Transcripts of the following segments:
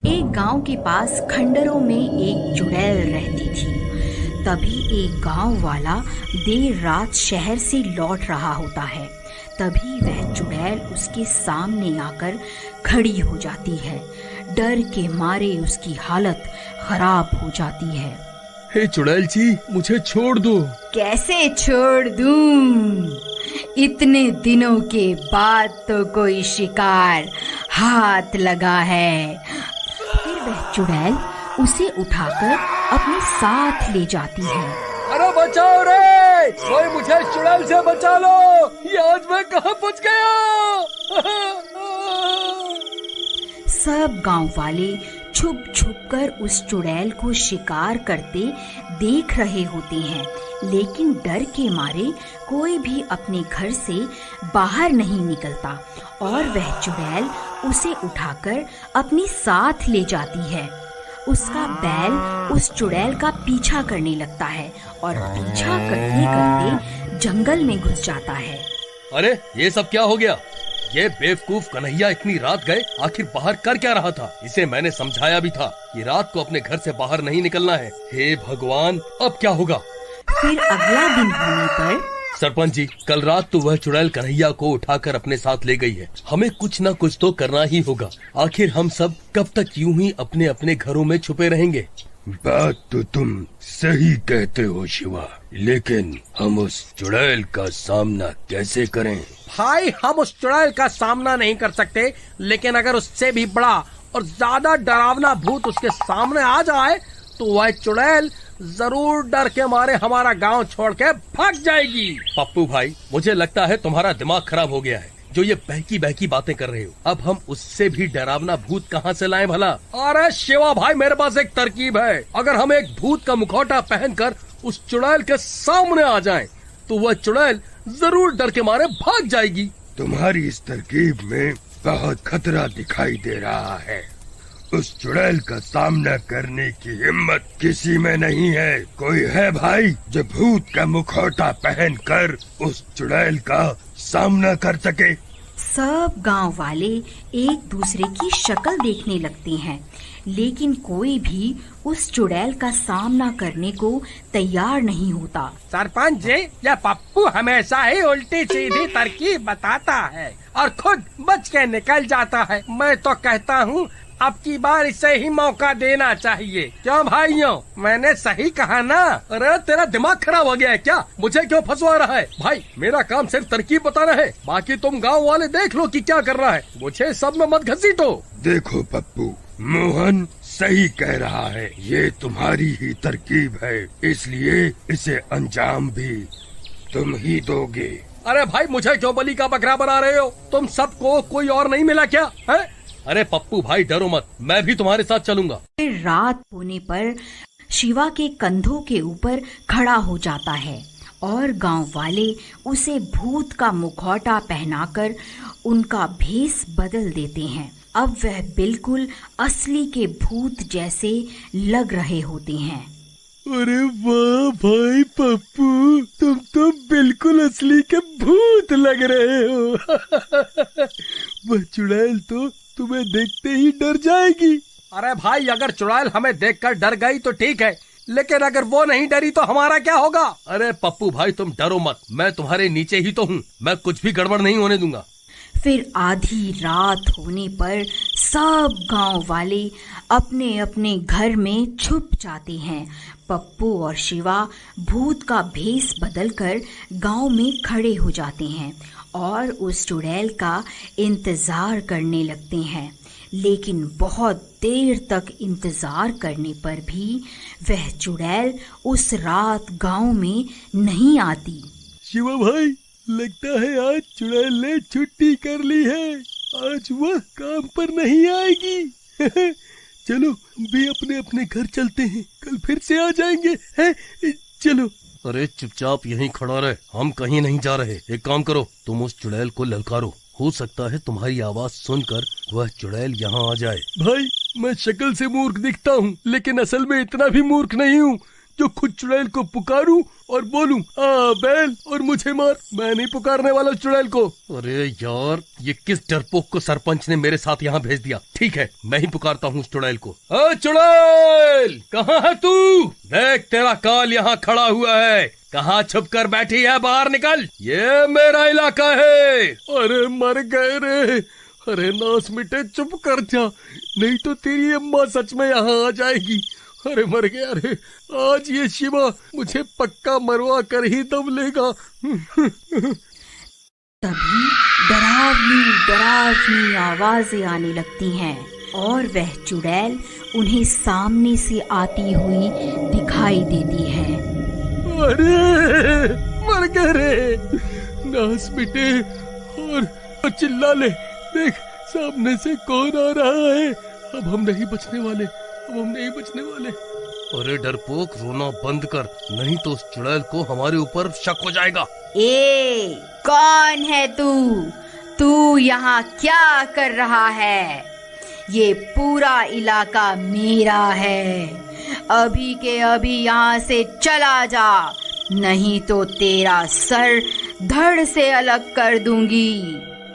एक गांव के पास खंडरों में एक चुड़ैल रहती थी। तभी एक गांव वाला देर रात शहर से लौट रहा होता है। तभी वह चुड़ैल उसके सामने आकर खड़ी हो जाती है। डर के मारे उसकी हालत खराब हो जाती है। हे चुड़ैल जी, मुझे छोड़ दो। कैसे छोड़ दूं? इतने दिनों के बाद तो कोई शिकार हाथ लगा है। फिर वह चुड़ैल उसे उठाकर अपने साथ ले जाती है। अरे बचाओ रे, कोई मुझे चुड़ैल से बचा लो। ये आज मैं कहाँ पहुँच गया। सब गांव वाले छुप छुप कर उस चुड़ैल को शिकार करते देख रहे होते हैं, लेकिन डर के मारे कोई भी अपने घर से बाहर नहीं निकलता और वह चुड़ैल उसे उठाकर अपने साथ ले जाती है। उसका बैल उस चुड़ैल का पीछा करने लगता है और पीछा करते करते जंगल में घुस जाता है। अरे ये सब क्या हो गया? ये बेवकूफ कन्हैया इतनी रात गए, आखिर बाहर कर क्या रहा था? इसे मैंने समझाया भी था कि रात को अपने घर से बाहर नहीं निकलना है। हे भगवान, अब क्या होगा? फिर अगला दिन होने पर सरपंच जी, कल रात तो वह चुड़ैल कन्हैया को उठाकर अपने साथ ले गई है। हमें कुछ न कुछ तो करना ही होगा। आखिर हम सब कब तक यूं ही अपने अपने घरों में छुपे रहेंगे? बात तो तुम सही कहते हो शिवा, लेकिन हम उस चुड़ैल का सामना कैसे करें? भाई, हम उस चुड़ैल का सामना नहीं कर सकते, लेकिन अगर उससे भी बड़ा और ज्यादा डरावना भूत उसके सामने आ जाए तो वह चुड़ैल जरूर डर के मारे हमारा गांव छोड़ के भाग जाएगी। पप्पू भाई, मुझे लगता है तुम्हारा दिमाग खराब हो गया है जो ये बहकी बहकी बातें कर रहे हो। अब हम उससे भी डरावना भूत कहाँ से लाएं भला? अरे शिवा भाई, मेरे पास एक तरकीब है। अगर हम एक भूत का मुखौटा पहनकर उस चुड़ैल के सामने आ जाएं, तो वह चुड़ैल जरूर डर के मारे भाग जाएगी। तुम्हारी इस तरकीब में बहुत खतरा दिखाई दे रहा है। उस चुड़ैल का सामना करने की हिम्मत किसी में नहीं है। कोई है भाई जो भूत का मुखौटा पहनकर उस चुड़ैल का सामना कर सके? सब गांव वाले एक दूसरे की शक्ल देखने लगते हैं, लेकिन कोई भी उस चुड़ैल का सामना करने को तैयार नहीं होता। सरपंच जी, यह पप्पू हमेशा ही उल्टी सीधी तरकीब बताता है और खुद बच के निकल जाता है। मैं तो कहता हूँ अब की बार इसे ही मौका देना चाहिए। क्यों भाइयों, मैंने सही कहा ना? अरे तेरा दिमाग खराब हो गया है क्या? मुझे क्यों फंसवा रहा है? भाई, मेरा काम सिर्फ तरकीब बताना है, बाकी तुम गांव वाले देख लो कि क्या कर रहा है। मुझे सब में मत घसीटो। देखो पप्पू, मोहन सही कह रहा है। ये तुम्हारी ही तरकीब है, इसलिए इसे अंजाम भी तुम ही दोगे। अरे भाई, मुझे क्यों बलि का बकरा बना रहे हो? तुम सबको कोई और नहीं मिला क्या है? अरे पप्पू भाई, डरो मत, मैं भी तुम्हारे साथ चलूंगा। फिर रात होने पर शिवा के कंधों के ऊपर खड़ा हो जाता है और गांव वाले उसे भूत का मुखौटा पहनाकर उनका भेष बदल देते हैं। अब वह बिल्कुल असली के भूत जैसे लग रहे होते हैं। अरे वाह भाई पप्पू, तुम तो बिल्कुल असली के भूत लग रहे हो। वह चुड़ैल तो तुम्हें देखते ही डर जाएगी। अरे भाई, अगर चुड़ैल हमें देखकर डर गई तो ठीक है, लेकिन अगर वो नहीं डरी तो हमारा क्या होगा? अरे पप्पू भाई, तुम डरो मत, मैं तुम्हारे नीचे ही तो हूँ। मैं कुछ भी गड़बड़ नहीं होने दूंगा। फिर आधी रात होने पर सब गांव वाले अपने अपने घर में छुप जाते हैं। पप्पू और शिवा भूत का भेष बदलकर गांव में खड़े हो जाते हैं और उस चुड़ैल का इंतजार करने लगते हैं, लेकिन बहुत देर तक इंतजार करने पर भी वह चुड़ैल उस रात गांव में नहीं आती। शिवा भाई, लगता है आज चुड़ैल ने छुट्टी कर ली है। आज वह काम पर नहीं आएगी। चलो भी अपने अपने घर चलते हैं, कल फिर से आ जाएंगे। है? चलो। अरे चुपचाप यहीं खड़ा रहे, हम कहीं नहीं जा रहे। एक काम करो, तुम उस चुड़ैल को ललकारो। हो सकता है तुम्हारी आवाज सुनकर वह चुड़ैल यहाँ आ जाए। भाई, मैं शक्ल से मूर्ख दिखता हूँ, लेकिन असल में इतना भी मूर्ख नहीं हूँ जो खुद चुड़ैल को पुकारूं और बोलूं आ बैल और मुझे मार। मैं नहीं पुकारने वाला चुड़ैल को। अरे यार, ये किस डरपोक को सरपंच ने मेरे साथ यहाँ भेज दिया। ठीक है, मैं ही पुकारता हूँ उस चुड़ैल को। चुड़ैल, कहाँ है तू? देख, तेरा काल यहाँ खड़ा हुआ है। कहाँ छुप कर बैठी है? बाहर निकल, ये मेरा इलाका है। अरे मर गए रे। अरे नास मिटे, चुप कर जा, नहीं तो तेरी अम्मा सच में यहाँ आ जाएगी। अरे मर गया रे, आज ये शिवा मुझे पक्का मरवा कर ही दम लेगा। तभी डरावनी डरावनी आवाजें आने लगती हैं और वह चुड़ैल उन्हें सामने से आती हुई दिखाई देती है। अरे मर गए रे, नास मिटे, और चिल्ला ले, देख सामने से कौन आ रहा है। अब हम नहीं बचने वाले, अब हम नहीं बचने वाले। अरे डरपोक, रोना बंद कर, नहीं तो उस चुड़ैल को हमारे ऊपर शक हो जाएगा। ए, कौन है तू? तू यहाँ क्या कर रहा है? ये पूरा इलाका मेरा है। अभी के अभी यहाँ से चला जा, नहीं तो तेरा सर धड़ से अलग कर दूंगी।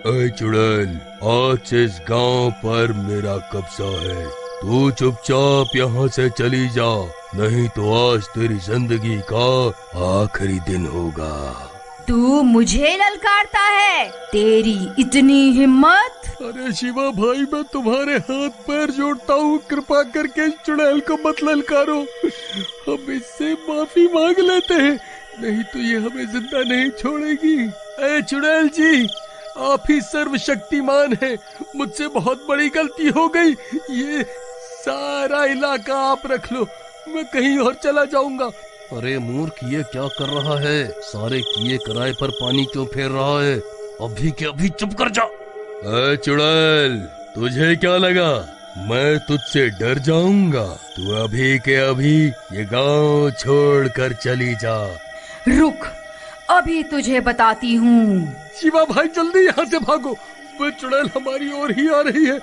अरे चुड़ैल, आज से इस गांव पर मेरा कब्जा है। तू चुपचाप यहाँ से चली जा, नहीं तो आज तेरी जिंदगी का आखिरी दिन होगा। तू मुझे ललकारता है? तेरी इतनी हिम्मत? अरे शिवा भाई, मैं तुम्हारे हाथ पैर जोड़ता हूँ, कृपा करके चुड़ैल को मत ललकारो। हम इससे माफी मांग लेते हैं, नहीं तो ये हमें जिंदा नहीं छोड़ेगी। अरे चुड़ैल जी, आप ही सर्वशक्तिमान हैं, मुझसे बहुत बड़ी गलती हो गई। ये सारा इलाका आप रख लो, मैं कहीं और चला जाऊंगा। अरे मूर्ख, ये क्या कर रहा है? सारे किए कराए पर पानी क्यों फेर रहा है? अभी के अभी चुप कर जा। अरे चुड़ैल, तुझे क्या लगा मैं तुझसे डर जाऊंगा? तू अभी के अभी ये गांव छोड़ कर चली जा। रुक, अभी तुझे बताती हूँ। शिवा भाई, जल्दी यहाँ से भागो, वो चुड़ैल हमारी ओर ही आ रही है।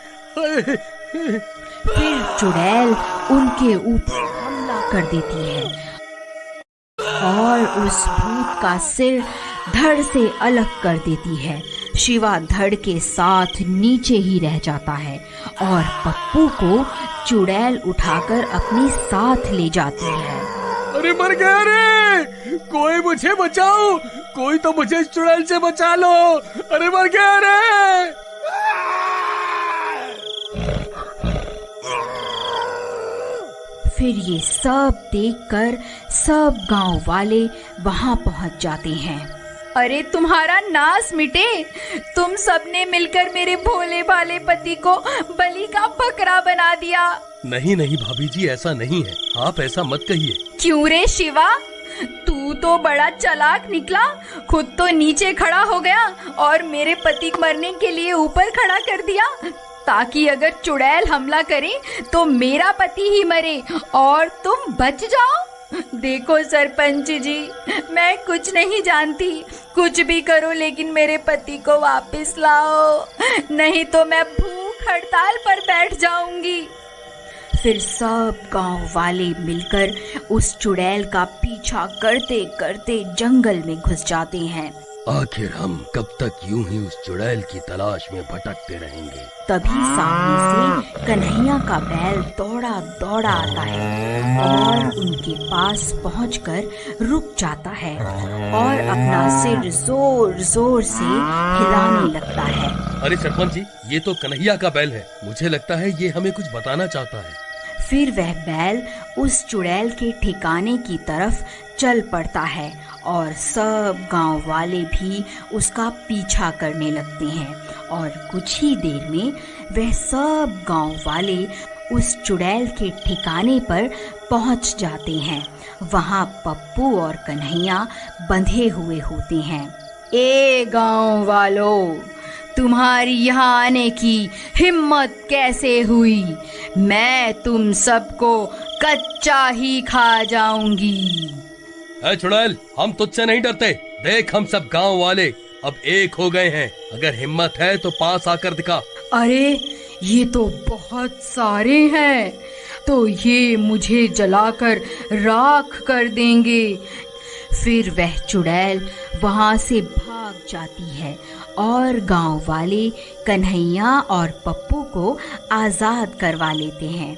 फिर चुड़ैल उनके ऊपर हमला कर देती है और उस भूत का सिर धड़ से अलग कर देती है। शिवा धड़ के साथ नीचे ही रह जाता है और पप्पू को चुड़ैल उठाकर अपने साथ ले जाती है। अरे मर गया रे, कोई मुझे बचाओ, कोई तो मुझे इस चुड़ैल से बचा लो। अरे मर गया रे। फिर ये सब देखकर सब गांव वाले वहां पहुंच जाते हैं। अरे तुम्हारा नाश मिटे, तुम सबने मिलकर मेरे भोले भाले पति को बलि का बकरा बना दिया। नहीं नहीं भाभी जी, ऐसा नहीं है, आप ऐसा मत कहिए। क्यों रे शिवा, तू तो बड़ा चालाक निकला, खुद तो नीचे खड़ा हो गया और मेरे पति को मरने के लिए ऊपर खड़ा कर दिया, ताकि अगर चुड़ैल हमला करे तो मेरा पति ही मरे और तुम बच जाओ। देखो सरपंच जी, मैं कुछ नहीं जानती, कुछ भी करो लेकिन मेरे पति को वापस लाओ, नहीं तो मैं भूख हड़ताल पर बैठ जाऊंगी। फिर सब गांव वाले मिलकर उस चुड़ैल का पीछा करते करते जंगल में घुस जाते हैं। आखिर हम कब तक यूं ही उस चुड़ैल की तलाश में भटकते रहेंगे? तभी सामने से कन्हैया का बैल दौड़ा दौड़ा आता है और उनके पास पहुंचकर रुक जाता है और अपना सिर जोर जोर से हिलाने लगता है। अरे सरपंच जी, ये तो कन्हैया का बैल है, मुझे लगता है ये हमें कुछ बताना चाहता है। फिर वह बैल उस चुड़ैल के ठिकाने की तरफ चल पड़ता है और सब गांव वाले भी उसका पीछा करने लगते हैं और कुछ ही देर में वह सब गांव वाले उस चुड़ैल के ठिकाने पर पहुंच जाते हैं। वहां पप्पू और कन्हैया बंधे हुए होते हैं। ए गांव वालों, तुम्हारी यहाँ आने की हिम्मत कैसे हुई? मैं तुम सबको कच्चा ही खा जाऊंगी। ऐ चुड़ैल, हम तुझसे नहीं डरते, देख हम सब गांव वाले अब एक हो गए हैं, अगर हिम्मत है तो पास आकर दिखा। अरे ये तो बहुत सारे हैं, तो ये मुझे जलाकर राख कर देंगे। फिर वह चुड़ैल वहां से भाग जाती है और गांव वाले कन्हैया और पप्पू को आजाद करवा लेते हैं।